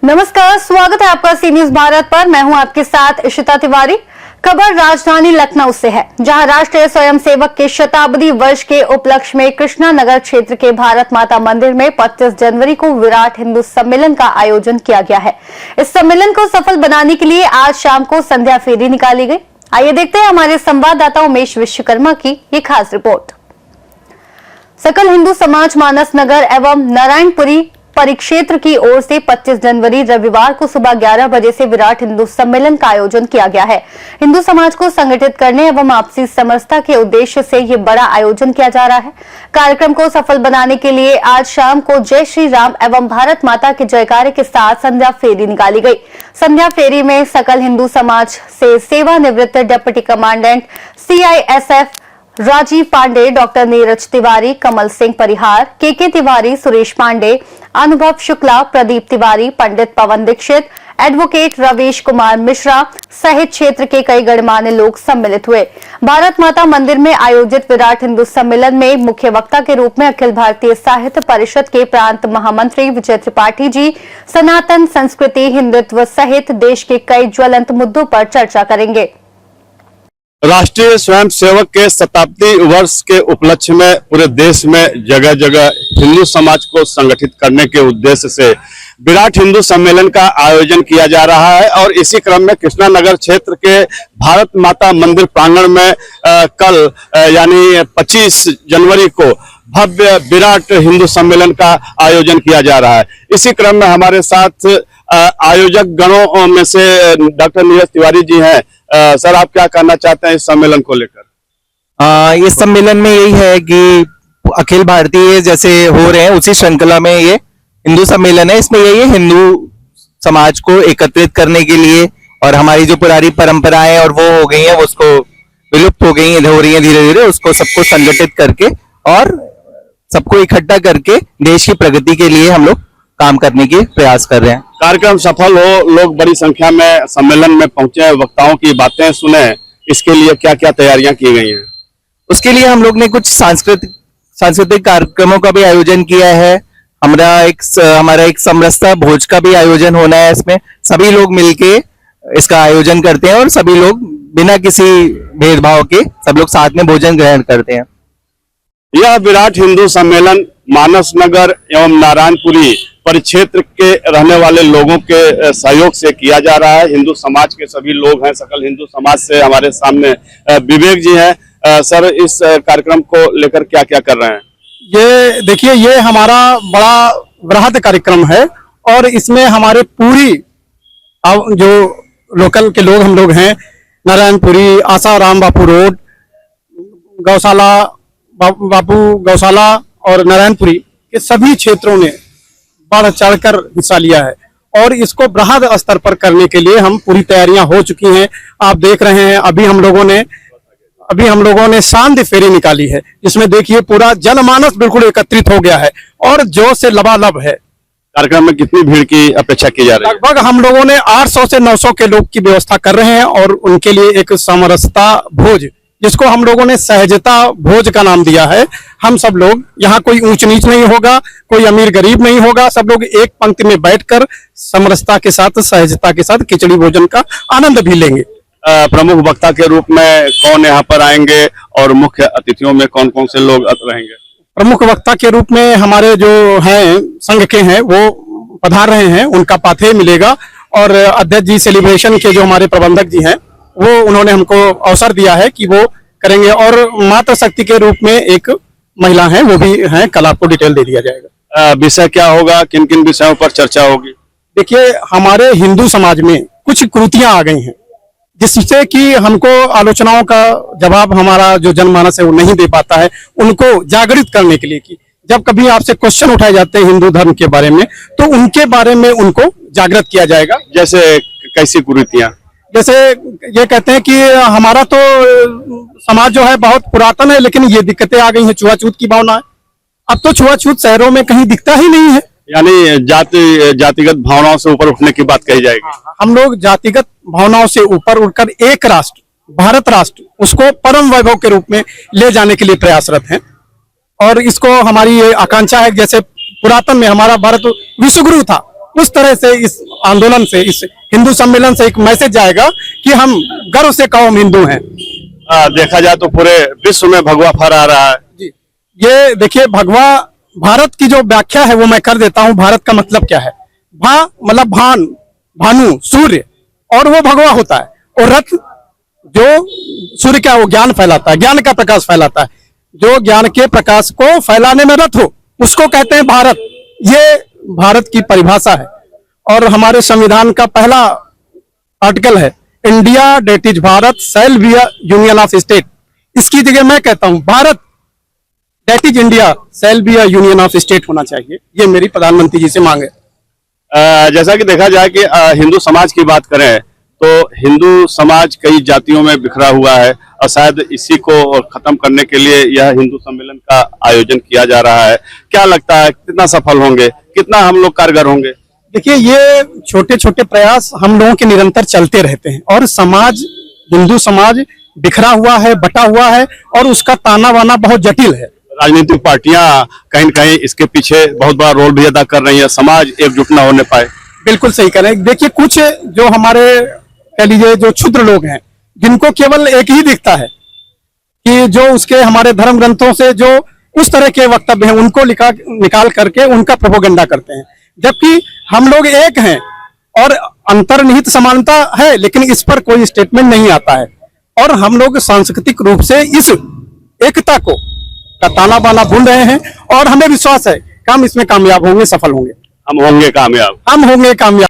नमस्कार, स्वागत है आपका सी न्यूज भारत पर। मैं हूं आपके साथ इशिता तिवारी। खबर राजधानी लखनऊ से है, जहां राष्ट्रीय स्वयंसेवक के शताब्दी वर्ष के उपलक्ष्य में कृष्णा नगर क्षेत्र के भारत माता मंदिर में 25 जनवरी को विराट हिंदू सम्मेलन का आयोजन किया गया है। इस सम्मेलन को सफल बनाने के लिए आज शाम को संध्या फेरी निकाली गई। आइए देखते हैं हमारे संवाददाता उमेश विश्वकर्मा की ये खास रिपोर्ट। सकल हिंदू समाज मानस नगर एवं नारायणपुरी परिक्षेत्र की ओर से 25 जनवरी रविवार को सुबह 11 बजे से विराट हिंदू सम्मेलन का आयोजन किया गया है। हिंदू समाज को संगठित करने एवं आपसी समरसता के उद्देश्य से ये बड़ा आयोजन किया जा रहा है। कार्यक्रम को सफल बनाने के लिए आज शाम को जय श्री राम एवं भारत माता के जयकारे के साथ संध्या फेरी निकाली गई। संध्या फेरी में सकल हिंदू समाज से सेवानिवृत्त deputy commandant CISF Rajeev Pandey, doctor Neeraj Tiwari, Kamal Singh Parihar, K Tiwari, Suresh Pandey, Anubhav Shukla, Pradeep Tiwari, Pandit Pawan Dixit, advocate Ravish Kumar Mishra सहित क्षेत्र के कई गणमान्य लोग सम्मिलित हुए। भारत माता मंदिर में आयोजित विराट हिंदू सम्मेलन में मुख्य वक्ता के रूप में अखिल भारतीय साहित्य परिषद के प्रांत महामंत्री विजय त्रिपाठी जी सनातन संस्कृति, हिंदुत्व सहित देश के कई ज्वलंत मुद्दों पर चर्चा करेंगे। राष्ट्रीय स्वयंसेवक के शताब्दी वर्ष के उपलक्ष्य में पूरे देश में जगह जगह हिंदू समाज को संगठित करने के उद्देश्य से विराट हिंदू सम्मेलन का आयोजन किया जा रहा है और इसी क्रम में कृष्णा नगर क्षेत्र के भारत माता मंदिर प्रांगण में कल यानी 25 जनवरी को भव्य विराट हिंदू सम्मेलन का आयोजन किया जा रहा है। इसी क्रम में हमारे साथ आयोजक गणों में से डॉक्टर नीरज तिवारी जी हैं। सर, आप क्या कहना चाहते हैं इस सम्मेलन को लेकर? इस सम्मेलन में यही है कि अखिल भारतीय जैसे हो रहे हैं उसी श्रृंखला में ये हिंदू सम्मेलन है। इसमें यही है हिंदू समाज को एकत्रित करने के लिए और हमारी जो पुरानी परंपराएं और वो हो गई हैं उसको विलुप्त हो रही है धीरे धीरे, उसको सबको संगठित करके और सबको इकट्ठा करके देश की प्रगति के लिए हम लोग काम करने की प्रयास कर रहे हैं। कार्यक्रम सफल हो, लोग बड़ी संख्या में सम्मेलन में पहुंचे, वक्ताओं की बातें सुने, इसके लिए क्या क्या तैयारियां की गई हैं? उसके लिए हम लोग ने कुछ सांस्कृतिक कार्यक्रमों का भी आयोजन किया है। हमारा एक समरसता भोज का भी आयोजन होना है। इसमें सभी लोग मिलके इसका आयोजन करते हैं और सभी लोग बिना किसी भेदभाव के सब लोग साथ में भोजन ग्रहण करते हैं। यह विराट हिंदू सम्मेलन मानस नगर एवं नारायणपुरी परिक्षेत्र के रहने वाले लोगों के सहयोग से किया जा रहा है। हिंदू समाज के सभी लोग हैं। सकल हिंदू समाज से हमारे सामने विवेक जी हैं। सर, इस कार्यक्रम को लेकर क्या क्या कर रहे हैं? ये देखिए, ये हमारा बड़ा वृहद कार्यक्रम है और इसमें हमारे पूरी जो लोकल के लोग हम लोग हैं, नारायणपुरी, आसाराम बापू रोड, गौशाला बापू गौशाला और नारायणपुरी के सभी क्षेत्रों ने बढ़ चढ़कर हिस्सा लिया है और इसको बृहद स्तर पर करने के लिए हम पूरी तैयारियां हो चुकी हैं। आप देख रहे हैं, अभी हम लोगों ने शांति फेरी निकाली है, जिसमें देखिए पूरा जनमानस बिल्कुल एकत्रित हो गया है और जोश से लबालब है। कार्यक्रम में कितनी भीड़ की अपेक्षा की जा रही है? लगभग हम लोगों ने 800 से 900 के लोग की व्यवस्था कर रहे हैं और उनके लिए एक समरसता भोज, जिसको हम लोगों ने सहजता भोज का नाम दिया है। हम सब लोग यहाँ, कोई ऊंच नीच नहीं होगा, कोई अमीर गरीब नहीं होगा, सब लोग एक पंक्ति में बैठकर समरसता के साथ, सहजता के साथ खिचड़ी भोजन का आनंद भी लेंगे। प्रमुख वक्ता के रूप में कौन यहाँ पर आएंगे और मुख्य अतिथियों में कौन कौन से लोग रहेंगे? प्रमुख वक्ता के रूप में हमारे जो हैं संघ के हैं वो पधार रहे हैं, उनका पाथेय मिलेगा और अध्यक्ष जी सेलिब्रेशन के जो हमारे प्रबंधक जी हैं वो उन्होंने हमको अवसर दिया है कि वो करेंगे और मातृ शक्ति के रूप में एक महिला है, वो भी हैं, कल आपको डिटेल दे दिया जाएगा। विषय क्या होगा, किन किन विषयों पर चर्चा होगी? देखिए, हमारे हिंदू समाज में कुछ कुरीतियां आ गई हैं जिससे कि हमको आलोचनाओं का जवाब हमारा जो जनमानस है वो नहीं दे पाता है। उनको जागृत करने के लिए कि जब कभी आपसे क्वेश्चन उठाए जाते हैं हिंदू धर्म के बारे में तो उनके बारे में उनको जागृत किया जाएगा। जैसे कैसी कुरीतियां? जैसे ये कहते हैं कि हमारा तो समाज जो है बहुत पुरातन है, लेकिन ये दिक्कतें आ गई हैं, छुआछूत की भावना है। अब तो छुआछूत शहरों में कहीं दिखता ही नहीं है, यानी जातिगत भावनाओं से ऊपर उठने की बात कही जाएगी। हम लोग जातिगत भावनाओं से ऊपर उठकर एक राष्ट्र, भारत राष्ट्र उसको परम वैभव के रूप में ले जाने के लिए प्रयासरत हैं। और इसको हमारी ये आकांक्षा है, जैसे पुरातन में हमारा भारत विश्वगुरु था, उस तरह से इस आंदोलन से, इस हिंदू सम्मेलन से एक मैसेज जाएगा कि हम गर्व से कहो हम हिंदू हैं। देखा जाए तो पूरे विश्व में भगवा फहरा रहा है। जी, ये देखिए, भगवा भारत की जो व्याख्या है वो मैं कर देता हूं। भारत का मतलब क्या है? भा मतलब भान, भानु, सूर्य, और वो भगवा होता है। और रथ, जो सूर्य क्या, वो ज्ञान फैलाता है, ज्ञान का प्रकाश फैलाता है। जो ज्ञान के प्रकाश को फैलाने में रथ हो, उसको कहते हैं भारत। ये भारत की परिभाषा है। और हमारे संविधान का पहला आर्टिकल है, India that is Bharat shall be a union of state. इसकी जगह मैं कहता हूं Bharat that is India shall be a union of state होना चाहिए। ये मेरी प्रधानमंत्री जी से मांग है। जैसा कि देखा जाए कि हिंदू समाज की बात करें तो हिंदू समाज कई जातियों में बिखरा हुआ है, और शायद इसी को खत्म करने के लिए यह हिंदू सम्मेलन का आयोजन किया जा रहा है। क्या लगता है, कितना सफल होंगे, कितना हम लोग कारगर होंगे? देखिए, ये छोटे छोटे प्रयास हम लोगों के निरंतर चलते रहते हैं। और समाज, हिंदू समाज बिखरा हुआ है, बटा हुआ है, और उसका ताना बाना बहुत जटिल है। राजनीतिक पार्टियां कहीं न कहीं इसके पीछे बहुत बड़ा रोल भी अदा कर रही है, समाज एकजुट न होने पाए। बिल्कुल सही कह रहे हैं। देखिए, कुछ जो हमारे कह लीजिए जो क्षुद्र लोग हैं, जिनको केवल एक ही दिखता है कि जो उसके हमारे धर्म ग्रंथों से जो उस तरह के वक्तव्य हैं उनको निकाल करके उनका प्रोपोगंडा करते हैं, जबकि हम लोग एक हैं और अंतर्निहित समानता है, लेकिन इस पर कोई स्टेटमेंट नहीं आता है। और हम लोग सांस्कृतिक रूप से इस एकता को का ताना बाना बुन रहे हैं, और हमें विश्वास है कि हम इसमें कामयाब होंगे, सफल होंगे। हम होंगे कामयाब, हम होंगे कामयाब।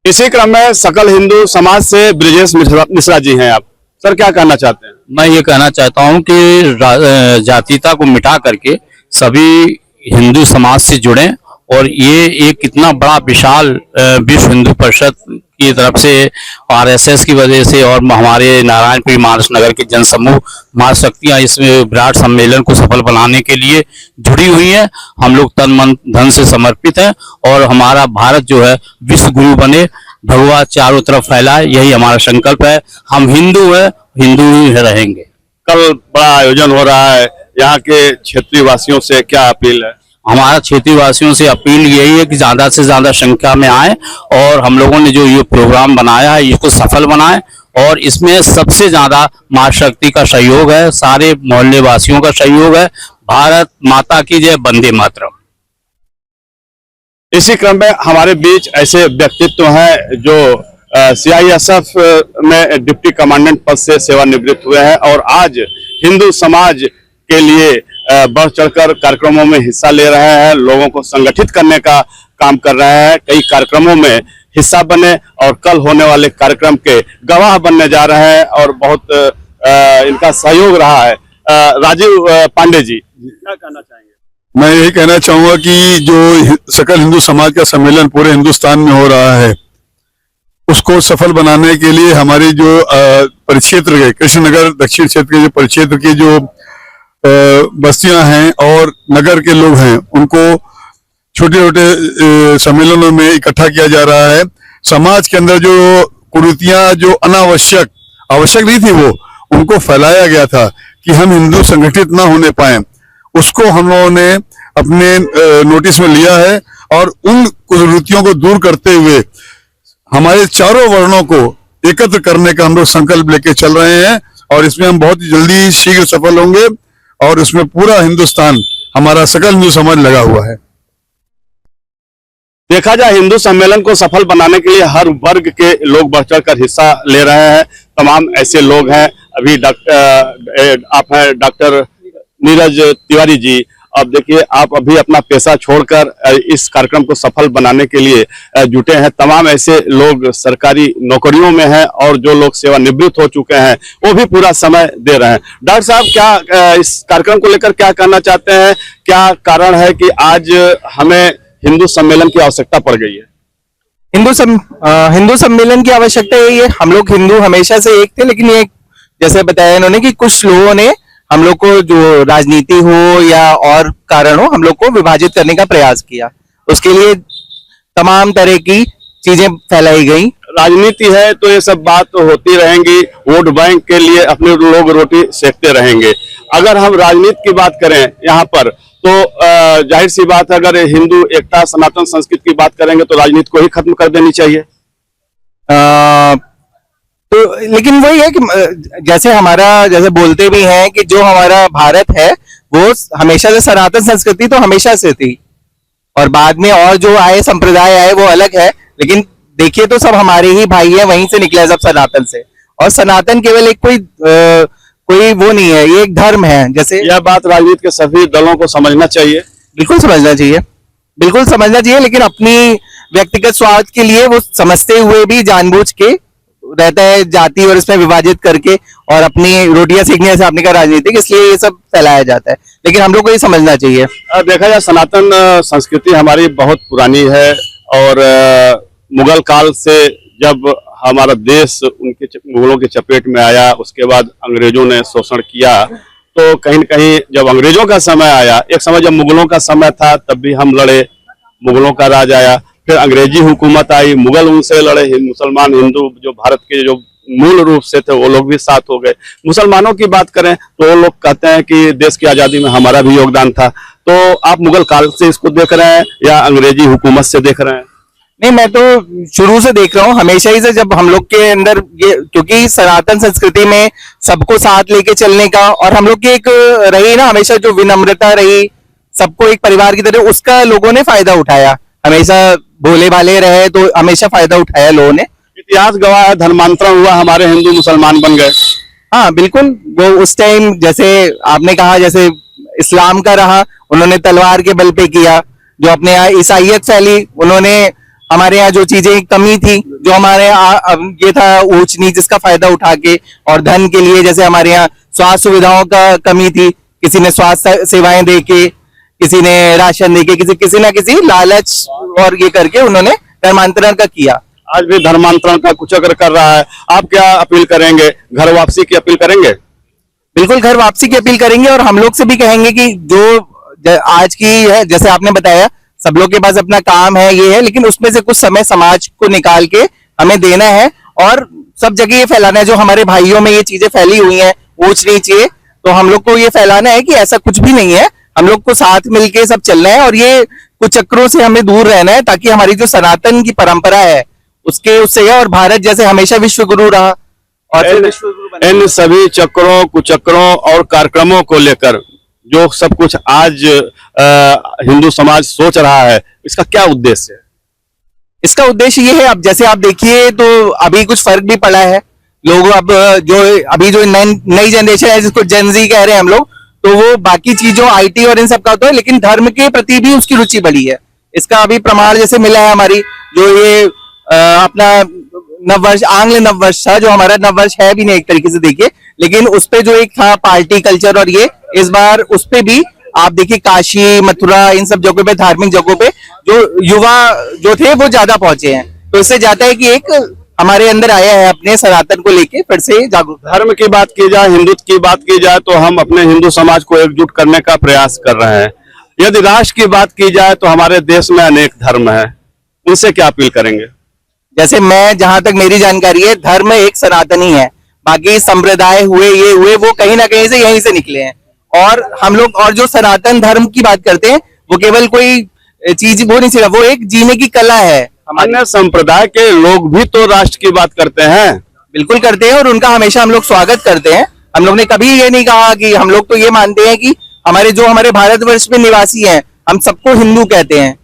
इसी क्रम में सकल हिंदू समाज से ब्रिजेश मिश्रा जी हैं। आप सर क्या कहना चाहते हैं? मैं ये कहना चाहता हूं कि जातीयता को मिटा करके सभी हिंदू समाज से जुड़ें, और ये एक कितना बड़ा विशाल विश्व हिंदू परिषद की तरफ से, आरएसएस की वजह से, और हमारे नारायणपुर मानस नगर के जनसमूह महाशक्तियां इस विराट सम्मेलन को सफल बनाने के लिए जुड़ी हुई हैं। हम लोग तन मन धन से समर्पित हैं, और हमारा भारत जो है विश्व गुरु बने, भगवा चारों तरफ फैलाए, यही हमारा संकल्प है। हम हिंदू हैं, हिंदू ही रहेंगे। कल बड़ा आयोजन हो रहा है, यहाँ के क्षेत्रीय वासियों से क्या अपील है? हमारा क्षेत्रीय वासियों से अपील यही है कि ज्यादा से ज्यादा संख्या में आए, और हम लोगों ने जो ये प्रोग्राम बनाया है इसको सफल बनाएं, और इसमें सबसे ज्यादा मां शक्ति का सहयोग है, सारे मोहल्ले वासियों का सहयोग है। भारत माता की जय, वंदे मातरम। इसी क्रम में हमारे बीच ऐसे व्यक्तित्व हैं जो सीआईएसएफ में डिप्टी कमांडेंट पद से सेवानिवृत्त हुए हैं, और आज हिंदू समाज के लिए बढ़ चढ़कर कार्यक्रमों में हिस्सा ले रहे हैं, लोगों को संगठित करने का काम कर रहे हैं। कई कार्यक्रमों में हिस्सा बने और कल होने वाले कार्यक्रम के गवाह बनने जा रहे हैं, और बहुत इनका सहयोग रहा है। राजीव पांडे जी, क्या कहना चाहेंगे? मैं यही कहना चाहूंगा कि जो सकल हिंदू समाज का सम्मेलन पूरे हिंदुस्तान में हो रहा है, उसको सफल बनाने के लिए हमारी जो परिक्षेत्र के कृष्णनगर दक्षिण क्षेत्र के जो परिक्षेत्र की जो बस्तियां हैं और नगर के लोग हैं, उनको छोटे छोटे सम्मेलनों में इकट्ठा किया जा रहा है। समाज के अंदर जो कुरीतियां जो अनावश्यक आवश्यक नहीं थी, वो उनको फैलाया गया था कि हम हिंदू संगठित ना होने पाए, उसको हम लोगों ने अपने नोटिस में लिया है, और उन कुरीतियों को दूर करते हुए हमारे चारों वर्णों को एकत्र करने का हम लोग संकल्प लेके चल रहे हैं, और इसमें हम बहुत जल्दी शीघ्र सफल होंगे, और इसमें पूरा हिंदुस्तान, हमारा सकल हिंदू समाज लगा हुआ है। देखा जाए, हिंदू सम्मेलन को सफल बनाने के लिए हर वर्ग के लोग बढ़ चढ़कर हिस्सा ले रहे हैं। तमाम ऐसे लोग हैं। अभी आप हैं डॉक्टर नीरज तिवारी जी। अब देखिए, आप अभी अपना पेशा छोड़कर इस कार्यक्रम को सफल बनाने के लिए जुटे हैं। तमाम ऐसे लोग सरकारी नौकरियों में हैं, और जो लोग सेवानिवृत्त हो चुके हैं वो भी पूरा समय दे रहे हैं। डॉक्टर साहब, क्या इस कार्यक्रम को लेकर क्या कहना चाहते हैं? क्या कारण है कि आज हमें हिंदू सम्मेलन की आवश्यकता पड़ गई है? हिंदू सम्मेलन की आवश्यकता यही है। हम लोग हिंदू हमेशा से एक थे, लेकिन ये जैसे बताया इन्होंने कि कुछ लोगों ने हम लोग को, जो राजनीति हो या और कारण हो, हम लोग को विभाजित करने का प्रयास किया। उसके लिए तमाम तरह की चीजें फैलाई गई। राजनीति है तो ये सब बात तो होती रहेंगी, वोट बैंक के लिए अपने लोग रोटी सेकते रहेंगे। अगर हम राजनीति की बात करें यहाँ पर तो जाहिर सी बात है, अगर हिंदू एकता सनातन संस्कृति की बात करेंगे तो राजनीति को ही खत्म कर देनी चाहिए। तो लेकिन वही है कि जैसे हमारा जैसे बोलते भी हैं कि जो हमारा भारत है वो हमेशा से सनातन संस्कृति तो हमेशा से थी, और बाद में और जो आए संप्रदाय आए वो अलग है, लेकिन देखिए तो सब हमारे ही भाई है, वहीं से निकले सब सनातन से। और सनातन केवल एक कोई वो नहीं है, ये एक धर्म है। जैसे यह बात राजनीति के सभी दलों को समझना चाहिए। बिल्कुल समझना चाहिए, बिल्कुल समझना चाहिए, लेकिन अपनी व्यक्तिगत स्वार्थ के लिए वो समझते हुए भी जानबूझ के रहता है जाति और इसमें विभाजित करके, और अपनी रोटियां सेकने से आपने कहा राजनीतिक, इसलिए ये सब फैलाया जाता है। लेकिन हम लोग को ये समझना चाहिए। देखा जाए सनातन संस्कृति हमारी बहुत पुरानी है, और मुगल काल से जब हमारा देश मुगलों की चपेट में आया, उसके बाद अंग्रेजों ने शोषण किया, तो कहीं न कहीं जब अंग्रेजों का समय आया, एक समय जब मुगलों का समय था तब भी हम लड़े, मुगलों का राज आया, फिर अंग्रेजी हुकूमत आई, मुगल उनसे लड़े, मुसलमान हिंदू जो भारत के जो मूल रूप से थे वो लोग भी साथ हो गए। मुसलमानों की बात करें तो वो लोग कहते हैं कि देश की आजादी में हमारा भी योगदान था। तो आप मुगल काल से इसको देख रहे हैं या अंग्रेजी हुकूमत से देख रहे हैं? नहीं, मैं तो शुरू से देख रहा हूँ, हमेशा ही से, जब हम लोग के अंदर ये, क्योंकि सनातन संस्कृति में सबको साथ लेके चलने का, और हम लोग की एक रही ना हमेशा जो विनम्रता रही, सबको एक परिवार की तरह, उसका लोगों ने फायदा उठाया। हमेशा भोले भाले रहे तो हमेशा फायदा उठाया लोगों ने। इतिहास गवाह है, धर्मांतरण हुआ, हमारे हिंदू मुसलमान बन गए। हाँ बिल्कुल, वो उस टाइम जैसे आपने कहा, जैसे इस्लाम का रहा, उन्होंने तलवार के बल पे किया। जो अपने यहाँ ईसाइयत फैली, उन्होंने हमारे यहाँ जो चीजें कमी थी, जो हमारे ये था ऊंच नीच, जिसका फायदा उठा के, और धन के लिए जैसे हमारे यहाँ स्वास्थ्य सुविधाओं का कमी थी, किसी ने स्वास्थ्य सेवाएं दे के, किसी ने राशन दे के, किसी ना किसी लालच और ये करके उन्होंने धर्मांतरण का किया। आज भी धर्मांतरण का कुचक्र कर रहा है। आप क्या अपील करेंगे? घर वापसी की अपील करेंगे? बिल्कुल घर वापसी की अपील करेंगे, और हम लोग से भी कहेंगे कि जो आज की है, जैसे आपने बताया, सब लोग के पास अपना काम है, ये है, लेकिन उसमें से कुछ समय समाज को निकाल के हमें देना है, और सब जगह ये फैलाना है। जो हमारे भाइयों में ये चीजें फैली हुई हैं, ऊंच नीच, ये तो हम लोग को ये फैलाना है कि ऐसा कुछ भी नहीं है, हम लोग को साथ मिलके सब चलना है, और ये कुछ चक्रों से हमें दूर रहना है, ताकि हमारी जो सनातन की परंपरा है उससे है, और भारत जैसे हमेशा विश्व गुरु रहा, और इन सभी चक्रों कुचक्रों और कार्यक्रमों को लेकर जो सब कुछ आज हिंदू समाज सोच रहा है, इसका क्या उद्देश्य है? इसका उद्देश्य ये है, अब जैसे आप देखिए तो अभी कुछ फर्क भी पड़ा है। लोग अब जो नई जनरेशन है, जिसको जेन ज़ी कह रहे हैं हम लोग, तो वो बाकी चीजों आईटी और इन सब का होता है, लेकिन धर्म के प्रति भी उसकी रुचि बढ़ी है। इसका अभी प्रमाण जैसे मिला है, हमारी जो ये अपना नववर्ष, आंग्ल नववर्ष था, जो हमारा नववर्ष है भी नहीं एक तरीके से देखिए, लेकिन उस पे जो एक था पार्टी कल्चर, और ये इस बार उस पे भी आप देखिए काशी मथुरा इन सब जगहों पे, धार्मिक जगहों पे जो युवा जो थे वो ज्यादा पहुंचे हैं। तो इससे जाता है कि एक हमारे अंदर आया है अपने सनातन को लेके फिर से जागरूक। धर्म की बात की जाए, हिंदुत्व की बात की जाए, तो हम अपने हिंदू समाज को एकजुट करने का प्रयास कर रहे हैं। यदि राष्ट्र की बात की जाए तो हमारे देश में अनेक धर्म हैं, उनसे क्या अपील करेंगे? जैसे मैं, जहां तक मेरी जानकारी है, धर्म एक सनातनी है, बाकी संप्रदाय हुए ये हुए वो कहीं ना कहीं से यहीं से निकले हैं। और हम लोग, और जो सनातन धर्म की बात करते हैं, वो केवल कोई चीज वो नहीं, सिर्फ वो एक जीने की कला है। अन्य संप्रदाय के लोग भी तो राष्ट्र की बात करते हैं। बिल्कुल करते हैं, और उनका हमेशा हम लोग स्वागत करते हैं। हम लोग ने कभी ये नहीं कहा कि, हम लोग तो ये मानते हैं कि हमारे भारतवर्ष में निवासी हैं, हम सबको हिंदू कहते हैं।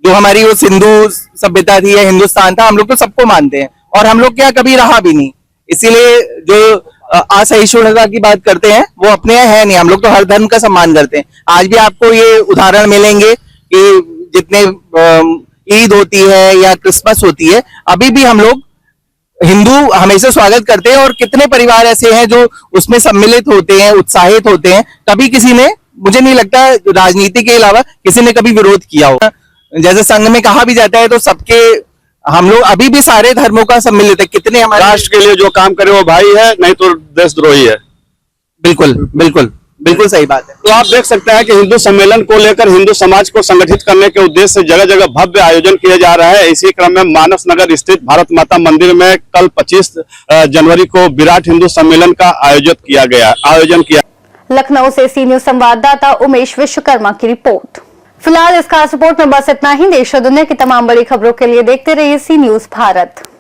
जो हमारी वो सिंधु सभ्यता थी या हिंदुस्तान था, हम लोग तो सबको मानते हैं, और हम लोग क्या कभी रहा भी नहीं। इसीलिए जो असहिष्णुता की बात करते हैं वो अपने यहाँ है नहीं, हम लोग तो हर धर्म का सम्मान करते हैं। आज भी आपको ये उदाहरण मिलेंगे कि जितने ईद होती है या क्रिसमस होती है, अभी भी हम लोग हिंदू हमेशा स्वागत करते हैं, और कितने परिवार ऐसे हैं जो उसमें सम्मिलित होते हैं, उत्साहित होते हैं। कभी किसी ने, मुझे नहीं लगता राजनीति के अलावा किसी ने कभी विरोध किया हो। जैसे संघ में कहा भी जाता है, तो सबके हम लोग अभी भी सारे धर्मों का सम्मिलित है। कितने हमारे राष्ट्र के लिए जो काम करे वो भाई है, नहीं तो देशद्रोही है। बिल्कुल बिल्कुल बिल्कुल सही बात है। तो आप देख सकते हैं कि हिंदू सम्मेलन को लेकर हिंदू समाज को संगठित करने के उद्देश्य से जगह जगह भव्य आयोजन किया जा रहा है। इसी क्रम में मानस नगर स्थित भारत माता मंदिर में कल 25 जनवरी को विराट हिंदू सम्मेलन का आयोजन किया। लखनऊ से सी न्यूज संवाददाता उमेश विश्वकर्मा की रिपोर्ट। फिलहाल इस खास रिपोर्ट में बस इतना ही। देश और दुनिया की तमाम बड़ी खबरों के लिए देखते रहिए सी न्यूज भारत।